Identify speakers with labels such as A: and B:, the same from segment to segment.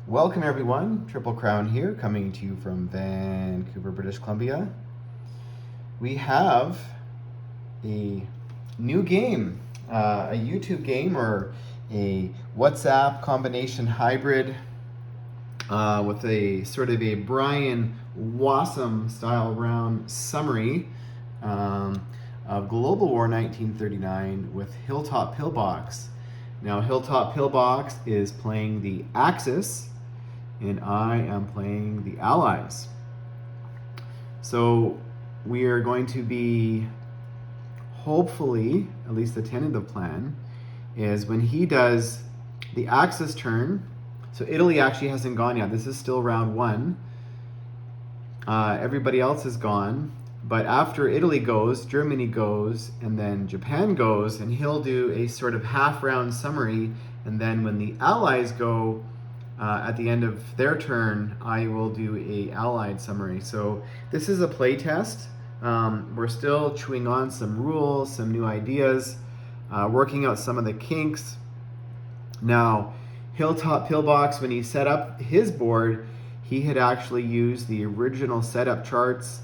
A: Welcome everyone, Triple Crown here, coming to you from Vancouver, British Columbia. We have a new game, a YouTube game or a WhatsApp combination hybrid with a sort of a Brian Wassam style round summary of Global War 1939 with Hilltop Pillbox. Now Hilltop Pillbox is playing the Axis and I am playing the Allies. So we are going to be, hopefully, at least the tentative plan, is when he does the Axis turn, so Italy actually hasn't gone yet, this is still round one, everybody else is gone, but after Italy goes, Germany goes, and then Japan goes, and he'll do a sort of half round summary, and then when the Allies go, at the end of their turn, I will do a Allied summary. So this is a play test. We're still chewing on some rules, some new ideas, working out some of the kinks. Now, Hilltop Pillbox, when he set up his board, he had actually used the original setup charts.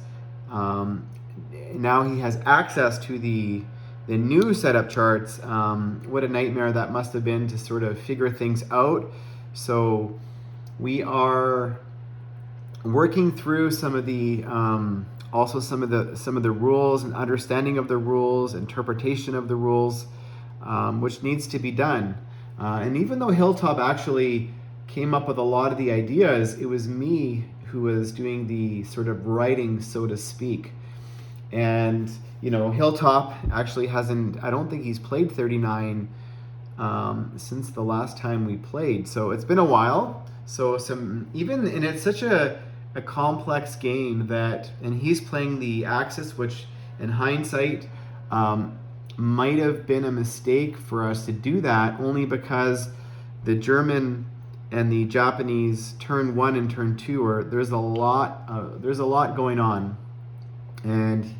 A: Now he has access to the new setup charts. What a nightmare that must have been to sort of figure things out. So we are working through some of the also some of the rules and understanding of the rules, interpretation of the rules, which needs to be done. And even though Hilltop actually came up with a lot of the ideas, it was me who was doing the sort of writing, so to speak. And you know, Hilltop actually hasn't, I don't think he's played 39 since the last time we played, so it's been a while. So and it's such a complex game that, and he's playing the Axis, which in hindsight might have been a mistake for us to do that, only because the German and the Japanese turn one and turn two there's a lot going on. And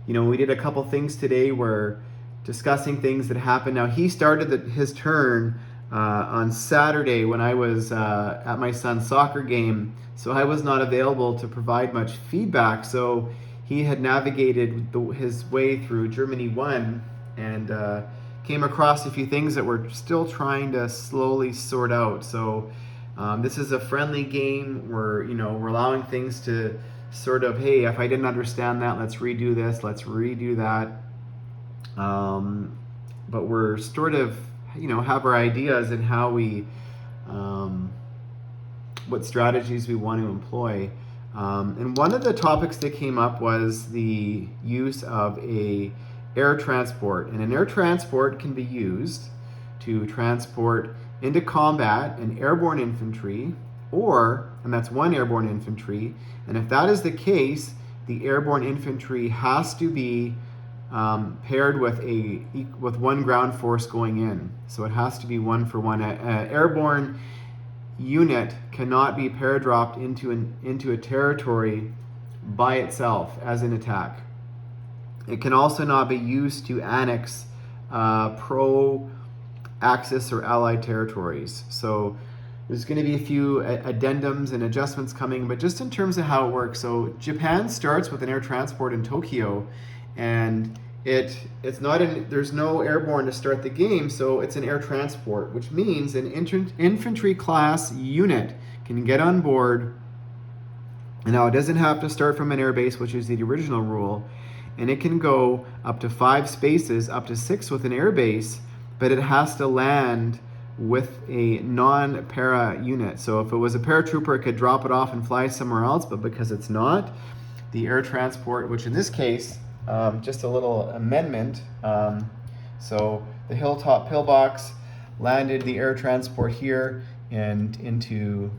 A: you know, we did a couple things today where discussing things that happened. Now, he started his turn on Saturday when I was at my son's soccer game, so I was not available to provide much feedback. So he had navigated his way through Germany 1 and came across a few things that we're still trying to slowly sort out. So this is a friendly game where, you know, we're allowing things to sort of, hey, if I didn't understand that, let's redo this, let's redo that. But we're sort of, you know, have our ideas and how we, what strategies we want to employ. And one of the topics that came up was the use of a air transport. And an air transport can be used to transport into combat an airborne infantry, and that's one airborne infantry. And if that is the case, the airborne infantry has to be paired with one ground force going in. So it has to be one for one. An airborne unit cannot be pair-dropped into a territory by itself as an attack. It can also not be used to annex pro-Axis or Allied territories. So there's going to be a few addendums and adjustments coming, but just in terms of how it works. So Japan starts with an air transport in Tokyo, and it's not there's no airborne to start the game, so it's an air transport, which means an infantry class unit can get on board. And now it doesn't have to start from an air base, which is the original rule, and it can go up to 5 spaces, up to 6 with an air base, but it has to land with a non-para unit. So if it was a paratrooper, it could drop it off and fly somewhere else, but because it's not, the air transport, which in this case, just a little amendment, so the Hilltop Pillbox landed the air transport here and into,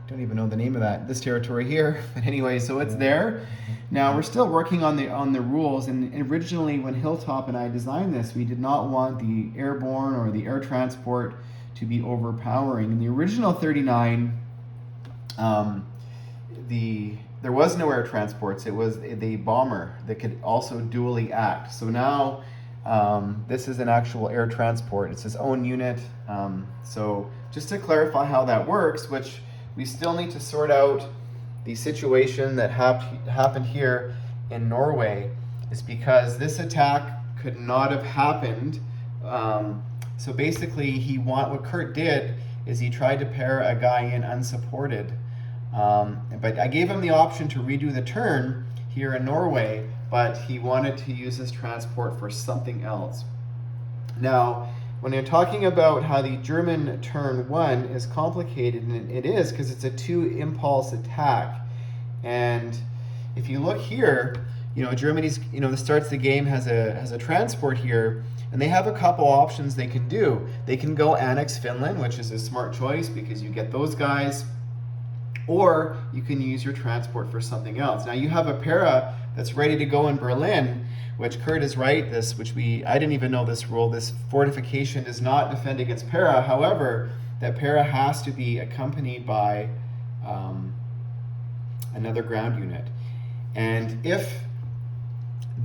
A: don't even know the name of this territory here, but anyway, so it's there. Now we're still working on the rules, and originally when Hilltop and I designed this, we did not want the airborne or the air transport to be overpowering. In the original 39, there was no air transports. It was the bomber that could also dually act. So now This is an actual air transport. It's his own unit. So just to clarify how that works, which we still need to sort out the situation that happened here in Norway, is because this attack could not have happened. So basically, what Kurt did is he tried to pair a guy in unsupported. But I gave him the option to redo the turn here in Norway, but he wanted to use his transport for something else. Now, when you're talking about how the German turn 1 is complicated, and it is because it's a 2-impulse attack. And if you look here, Germany's, starts the game has a transport here, and they have a couple options they can do. They can go annex Finland, which is a smart choice because you get those guys, or you can use your transport for something else. Now you have a para that's ready to go in Berlin, which Kurt is right, I didn't even know this rule. This fortification does not defend against para. However, that para has to be accompanied by another ground unit. And if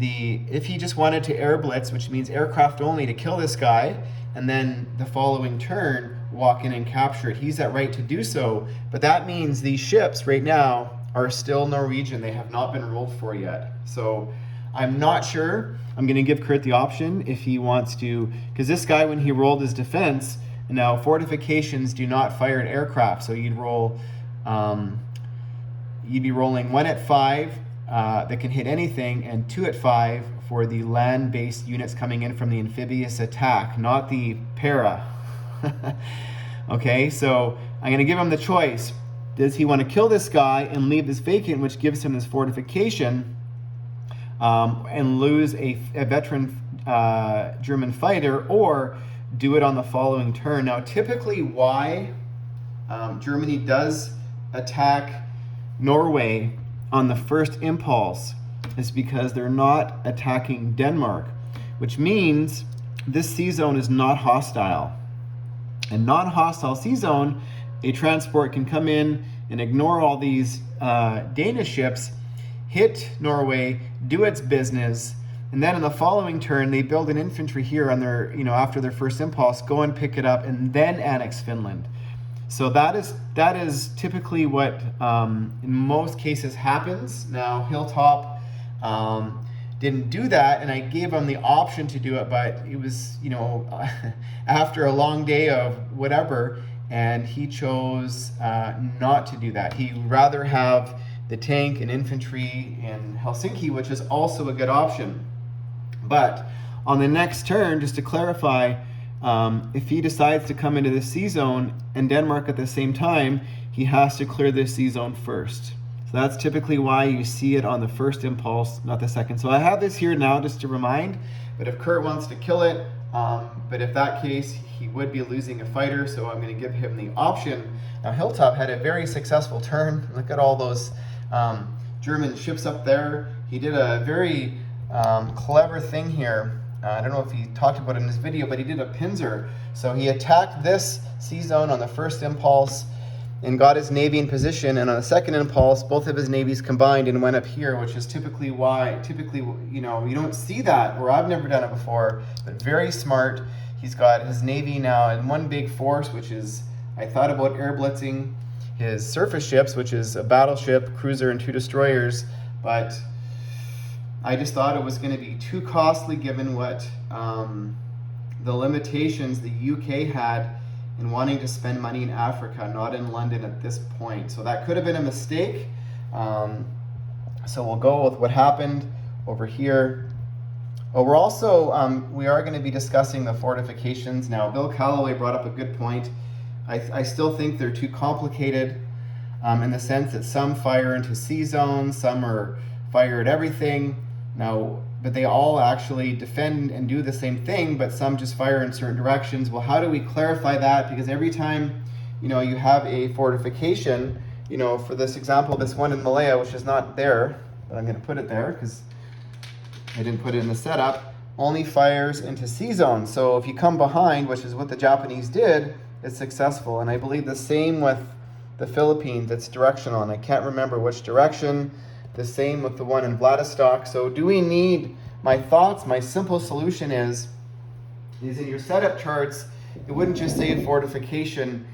A: he just wanted to air blitz, which means aircraft only, to kill this guy, and then the following turn walk in and capture it, he's at right to do so. But that means these ships right now are still Norwegian. They have not been rolled for yet. So I'm not sure. I'm going to give Kurt the option if he wants to, because this guy, when he rolled his defense, now fortifications do not fire at aircraft. So you'd be rolling 1 at 5 that can hit anything, and 2 at 5 for the land-based units coming in from the amphibious attack, not the para. Okay, so I'm going to give him the choice. Does he want to kill this guy and leave this vacant, which gives him this fortification, and lose a veteran German fighter, or do it on the following turn? Now, typically why Germany does attack Norway on the first impulse is because they're not attacking Denmark, which means this sea zone is not hostile. In non-hostile sea zone, a transport can come in and ignore all these Danish ships, hit Norway, do its business, and then in the following turn, they build an infantry here on their, after their first impulse, go and pick it up, and then annex Finland. So that is typically what in most cases happens. Now Hilltop didn't do that, and I gave him the option to do it, but it was after a long day of whatever, and he chose not to do that. He'd rather have the tank and infantry in Helsinki, which is also a good option. But on the next turn, just to clarify, if he decides to come into the sea zone and Denmark at the same time, he has to clear this sea zone first. So that's typically why you see it on the first impulse, not the second. So I have this here now just to remind, but if Kurt wants to kill it, but if that case, he would be losing a fighter, so I'm going to give him the option. Now Hilltop had a very successful turn. Look at all those German ships up there. He did a very clever thing here. I don't know if he talked about it in this video, but he did a pincer. So he attacked this sea zone on the first impulse and got his navy in position, and on the second impulse, both of his navies combined and went up here, which is typically you don't see that, or I've never done it before, but very smart. He's got his navy now in one big force, which is, I thought about air blitzing his surface ships, which is a battleship, cruiser, and 2 destroyers, but I just thought it was going to be too costly given what the limitations the UK had in wanting to spend money in Africa, not in London at this point. So that could have been a mistake. So we'll go with what happened over here. But we're also, we are going to be discussing the fortifications. Now, Bill Calloway brought up a good point. I still think they're too complicated in the sense that some fire into sea zones, some are fire at everything. Now, but they all actually defend and do the same thing, but some just fire in certain directions. Well, how do we clarify that? Because every time, you have a fortification, for this example, this one in Malaya, which is not there, but I'm going to put it there because I didn't put it in the setup, only fires into sea zones. So if you come behind, which is what the Japanese did, it's successful. And I believe the same with the Philippines, it's directional, and I can't remember which direction. The same with the one in Vladivostok. So do we need my thoughts, my simple solution is in your setup charts, it wouldn't just say fortification,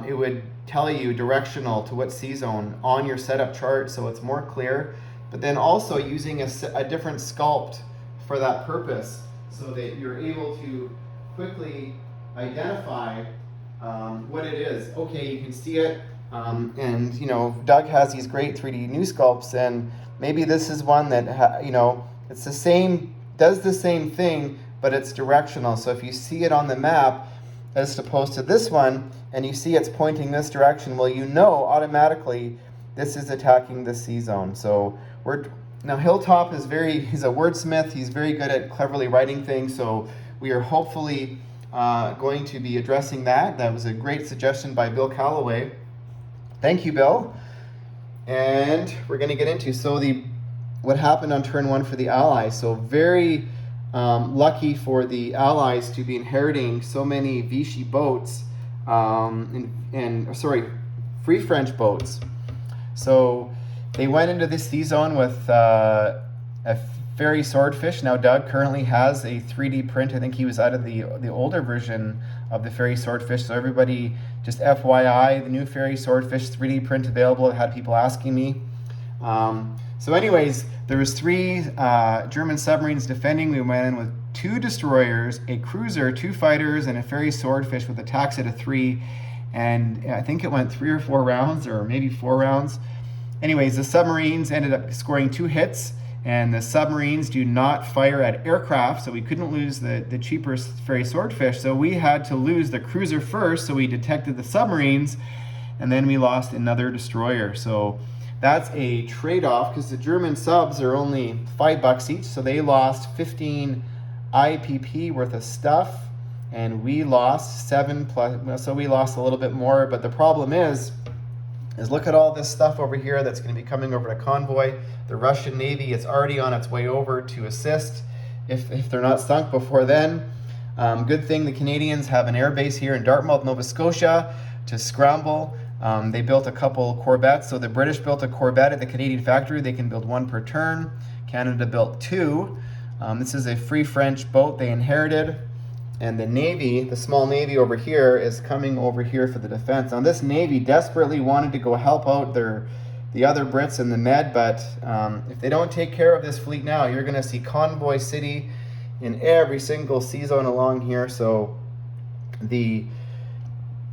A: it would tell you directional to what C-zone on your setup chart, so it's more clear. But then also using a different sculpt for that purpose, so that you're able to quickly identify what it is. Okay, you can see it, and you know, Doug has these great 3D new sculpts, and maybe this is one that you know, it's the same, does the same thing, but it's directional. So if you see it on the map as opposed to this one, and you see it's pointing this direction, well, you know automatically this is attacking the C-zone. So now Hilltop is he's a wordsmith, he's very good at cleverly writing things, so we are hopefully going to be addressing that. That was a great suggestion by Bill Calloway. Thank you, Bill. And we're going to get into what happened on turn 1 for the Allies. So very lucky for the Allies to be inheriting so many Vichy boats, Free French boats. So they went into this C-zone with a Fairy Swordfish. Now Doug currently has a 3D print. I think he was out of the older version of the Fairy Swordfish. So everybody, just FYI, the new Fairy Swordfish 3D print available. I had people asking me. So anyways, there was 3 German submarines defending. We went in with 2 destroyers, a cruiser, 2 fighters, and a Fairy Swordfish with attacks at a 3. And I think it went 3 or 4 rounds, or maybe 4 rounds. Anyways, the submarines ended up scoring 2 hits, and the submarines do not fire at aircraft, so we couldn't lose the cheaper Fairy Swordfish. So we had to lose the cruiser first, so we detected the submarines, and then we lost another destroyer. So that's a trade-off, because the German subs are only $5 each, so they lost 15 IPP worth of stuff, and we lost 7 plus, so we lost a little bit more. But the problem is look at all this stuff over here that's going to be coming over to convoy. The Russian Navy is already on its way over to assist if they're not sunk before then. Good thing the Canadians have an air base here in Dartmouth, Nova Scotia to scramble. They built a couple corvettes. So the British built a corvette at the Canadian factory. They can build 1 per turn. Canada built 2. This is a Free French boat they inherited. And the Navy, the small Navy over here, is coming over here for the defense. Now this Navy desperately wanted to go help out the other Brits in the Med, but if they don't take care of this fleet now, you're going to see Convoy City in every single C-zone along here. So the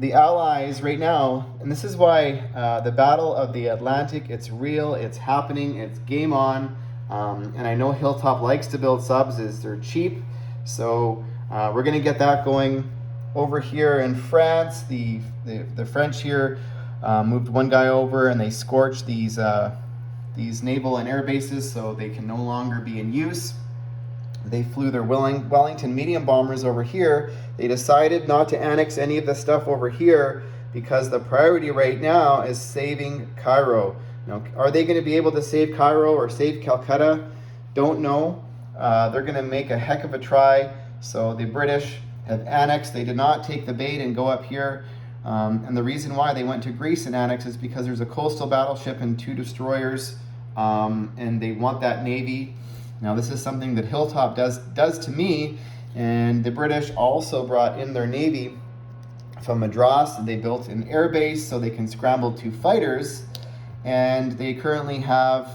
A: Allies right now, and this is why the Battle of the Atlantic, it's real, it's happening, it's game on. And I know Hilltop likes to build subs, as they're cheap. So we're going to get that going over here in France. The French here moved 1 guy over, and they scorched these naval and air bases, so they can no longer be in use. They flew their Wellington medium bombers over here. They decided not to annex any of the stuff over here because the priority right now is saving Cairo. Now, are they going to be able to save Cairo or save Calcutta? Don't know. They're going to make a heck of a try. So the British have annexed. They did not take the bait and go up here. And the reason why they went to Greece and annexed is because there's a coastal battleship and 2 destroyers, and they want that navy. Now this is something that Hilltop does to me, and the British also brought in their navy from Madras. They built an air base so they can scramble 2 fighters, and they currently have,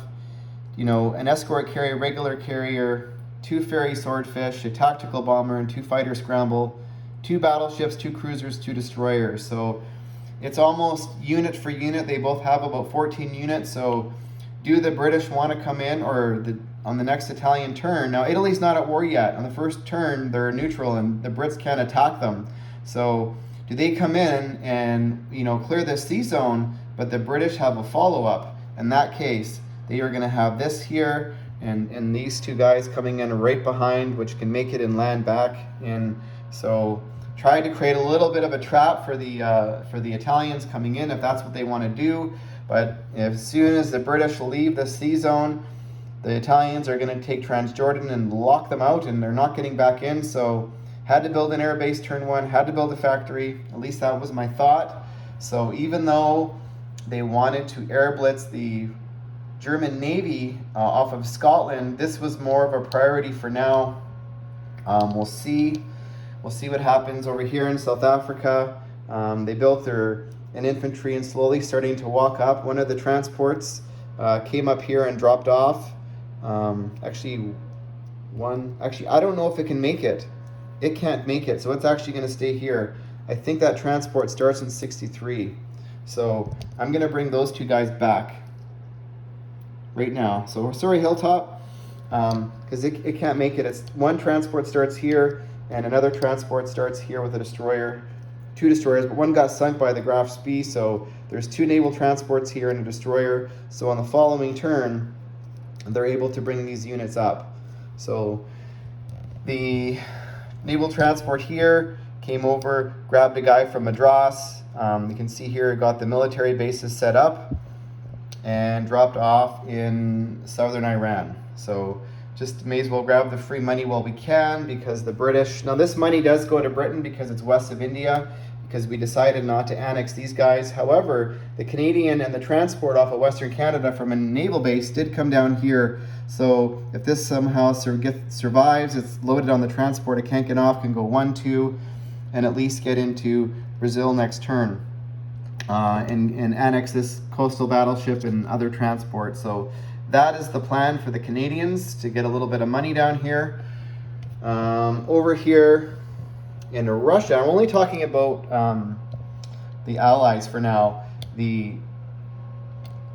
A: you know, an escort carrier, regular carrier, 2 Fairy Swordfish, a tactical bomber, and 2 fighter scramble, 2 battleships, 2 cruisers, 2 destroyers. So it's almost unit for unit. They both have about 14 units. So do the British want to come in, or on the next Italian turn? Now Italy's not at war yet. On the first turn they're neutral and the Brits can't attack them. So do they come in and, you know, clear this sea zone, but the British have a follow-up? In that case, they are going to have this here and these 2 guys coming in right behind, which can make it and land back in. So try to create a little bit of a trap for the Italians coming in, if that's what they want to do. But as soon as the British leave the sea zone, the Italians are going to take Transjordan and lock them out, and they're not getting back in. So had to build an air base turn 1, had to build a factory. At least that was my thought. So even though they wanted to air blitz the German Navy off of Scotland. This was more of a priority for now. We'll see what happens over here in South Africa. They built an infantry and slowly starting to walk up. One of the transports came up here and dropped off. Actually, I don't know if it can make it. It can't make it, so it's actually going to stay here. I think that transport starts in 63. So I'm going to bring those two guys back right now. So sorry, Hilltop, because it can't make it. It's one transport starts here, and another transport starts here with a destroyer. Two destroyers, but one got sunk by the Graf Spee, so there's two naval transports here and a destroyer. So on the following turn, they're able to bring these units up. So the naval transport here came over, grabbed a guy from Madras. You can see here, got the military bases set up and dropped off in southern Iran. So just may as well grab the free money while we can, because the British, now this money does go to Britain because it's west of India, because we decided not to annex these guys. However, the Canadian and the transport off of Western Canada from a naval base did come down here. So if this somehow survives, it's loaded on the transport, it can't get off, can go 1, 2, and at least get into Brazil next turn and annex this coastal battleship and other transport. So that is the plan for the Canadians, to get a little bit of money down here. Over here in Russia, I'm only talking about the Allies for now. The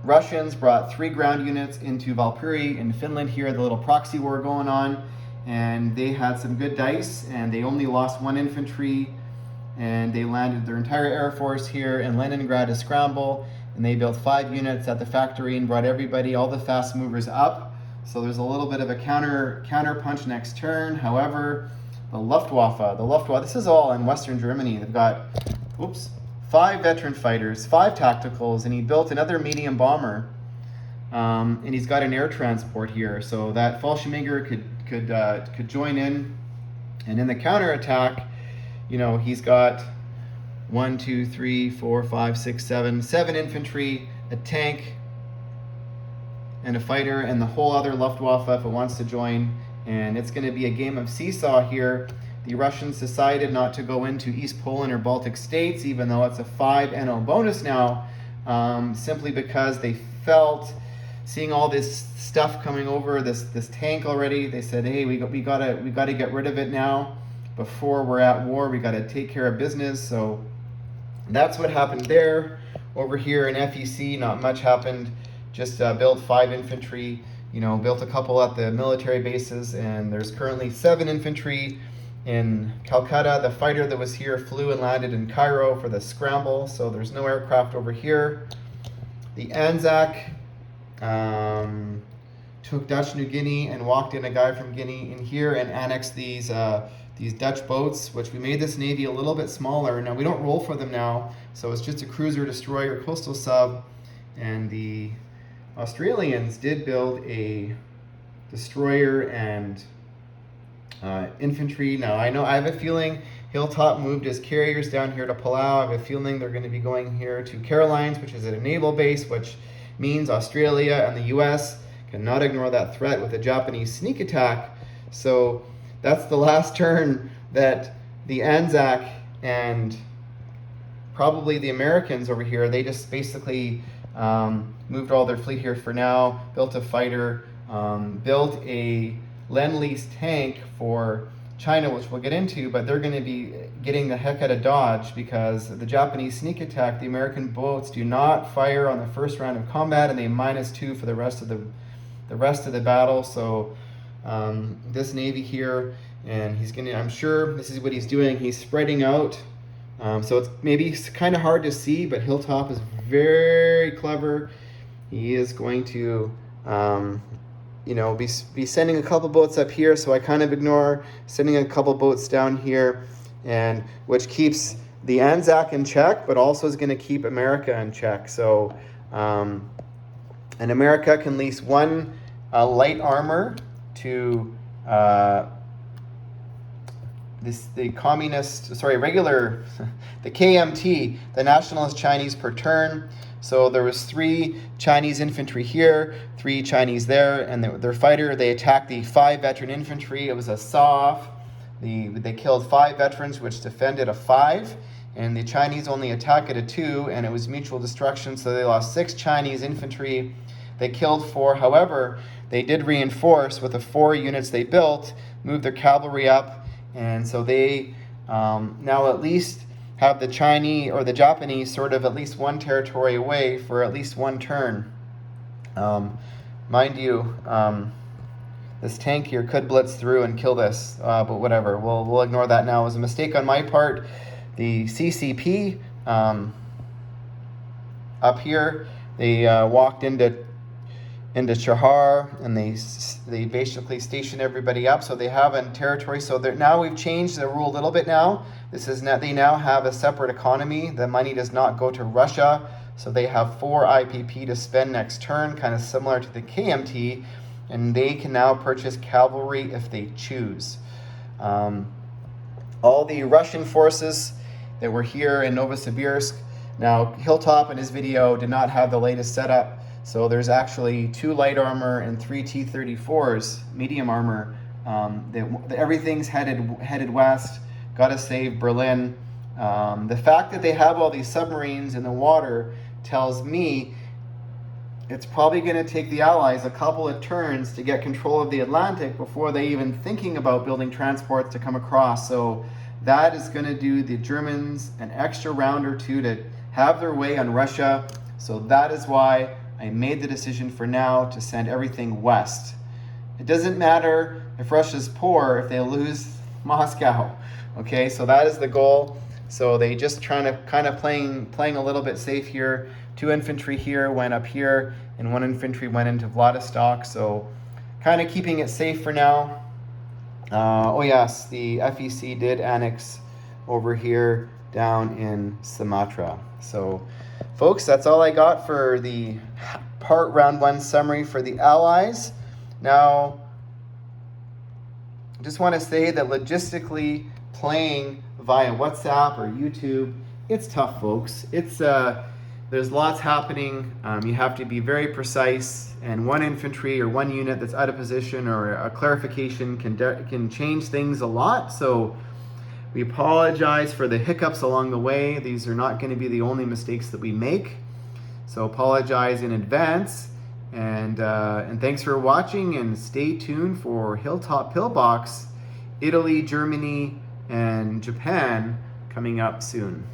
A: Russians brought 3 ground units into Valkyrie in Finland here, the little proxy war going on, and they had some good dice, and they only lost 1 infantry, and they landed their entire air force here in Leningrad to scramble, and they built 5 units at the factory and brought everybody, all the fast movers up. So there's a little bit of a counter punch next turn. However, the Luftwaffe, this is all in Western Germany. They've got, 5 veteran fighters, 5 tacticals, and he built another medium bomber. And he's got an air transport here, so that Fallschirmjäger could join in. And in the counterattack, you know, he's got 1, 2, 3, 4, 5, 6, 7 infantry, a tank, and a fighter, and the whole other Luftwaffe if it wants to join. And it's going to be a game of seesaw here. The Russians decided not to go into East Poland or Baltic states, even though it's a 5 NO bonus now, simply because they felt, seeing all this stuff coming over, this tank already, they said, hey, we gotta get rid of it now. Before we're at war, we gotta take care of business. So that's what happened there. Over here in FEC, not much happened. Just built 5 infantry, built a couple at the military bases, and there's currently 7 infantry in Calcutta. The fighter that was here flew and landed in Cairo for the scramble, so there's no aircraft over here. The Anzac took Dutch New Guinea and walked in a guy from Guinea in here and annexed these Dutch boats, which we made this navy a little bit smaller. Now we don't roll for them now, so it's just a cruiser, destroyer, coastal sub. And the Australians did build a destroyer and infantry. Now I have a feeling Hilltop moved his carriers down here to Palau. I have a feeling they're going to be going here to Carolines, which is at a naval base, which means Australia and the US cannot ignore that threat with a Japanese sneak attack. So that's the last turn that the Anzac and probably the Americans over here, they just basically moved all their fleet here for now, built a fighter, built a Lend-Lease tank for China, which we'll get into, but they're going to be getting the heck out of Dodge because the Japanese sneak attack, the American boats do not fire on the first round of combat, and they -2 for the rest of the battle. So this Navy here, and he's going to, I'm sure this is what he's doing, he's spreading out. So it's maybe kind of hard to see, but Hilltop is very clever. He is going to be sending a couple boats up here, so I kind of ignore sending a couple boats down here, and which keeps the Anzac in check, but also is going to keep America in check. So, and America can lease 1 light armor to the KMT, the Nationalist Chinese per turn. So there was 3 Chinese infantry here, 3 Chinese there, and their fighter, they attacked the 5 veteran infantry. It was a saw-off. They killed 5 veterans, which defended a 5, and the Chinese only attacked at a 2, and it was mutual destruction, so they lost 6 Chinese infantry. They killed 4. However, they did reinforce with the 4 units they built, moved their cavalry up, and so they now at least have the Chinese or the Japanese sort of at least 1 territory away for at least 1 turn. Mind you, this tank here could blitz through and kill this, but whatever. We'll ignore that now. It was a mistake on my part. The CCP up here, they walked into Chahar, and they basically stationed everybody up, so they have a territory. So now we've changed the rule a little bit now. This is not, they now have a separate economy. The money does not go to Russia, so they have 4 IPP to spend next turn, kind of similar to the KMT, and they can now purchase cavalry if they choose. All the Russian forces that were here in Novosibirsk, now Hilltop in his video did not have the latest setup, so there's actually 2 light armor and 3 T-34s, medium armor. Everything's headed west. Got to save Berlin. The fact that they have all these submarines in the water tells me it's probably going to take the Allies a couple of turns to get control of the Atlantic before they even thinking about building transports to come across. So that is going to do the Germans an extra round or 2 to have their way on Russia. So that is why I made the decision for now to send everything west. It doesn't matter if Russia's poor if they lose Moscow. Okay, so that is the goal. So they just trying to kind of playing a little bit safe here. 2 infantry here went up here, and 1 infantry went into Vladivostok. So kind of keeping it safe for now. Oh yes, the FEC did annex over here down in Sumatra. So folks, that's all I got for the part round 1 summary for the Allies. Now, I just want to say that logistically playing via WhatsApp or YouTube, it's tough, folks. It's there's lots happening. You have to be very precise, and 1 infantry or 1 unit that's out of position or a clarification can change things a lot. So we apologize for the hiccups along the way. These are not going to be the only mistakes that we make. So apologize in advance. And thanks for watching, and stay tuned for Hilltop Pillbox, Italy, Germany, and Japan coming up soon.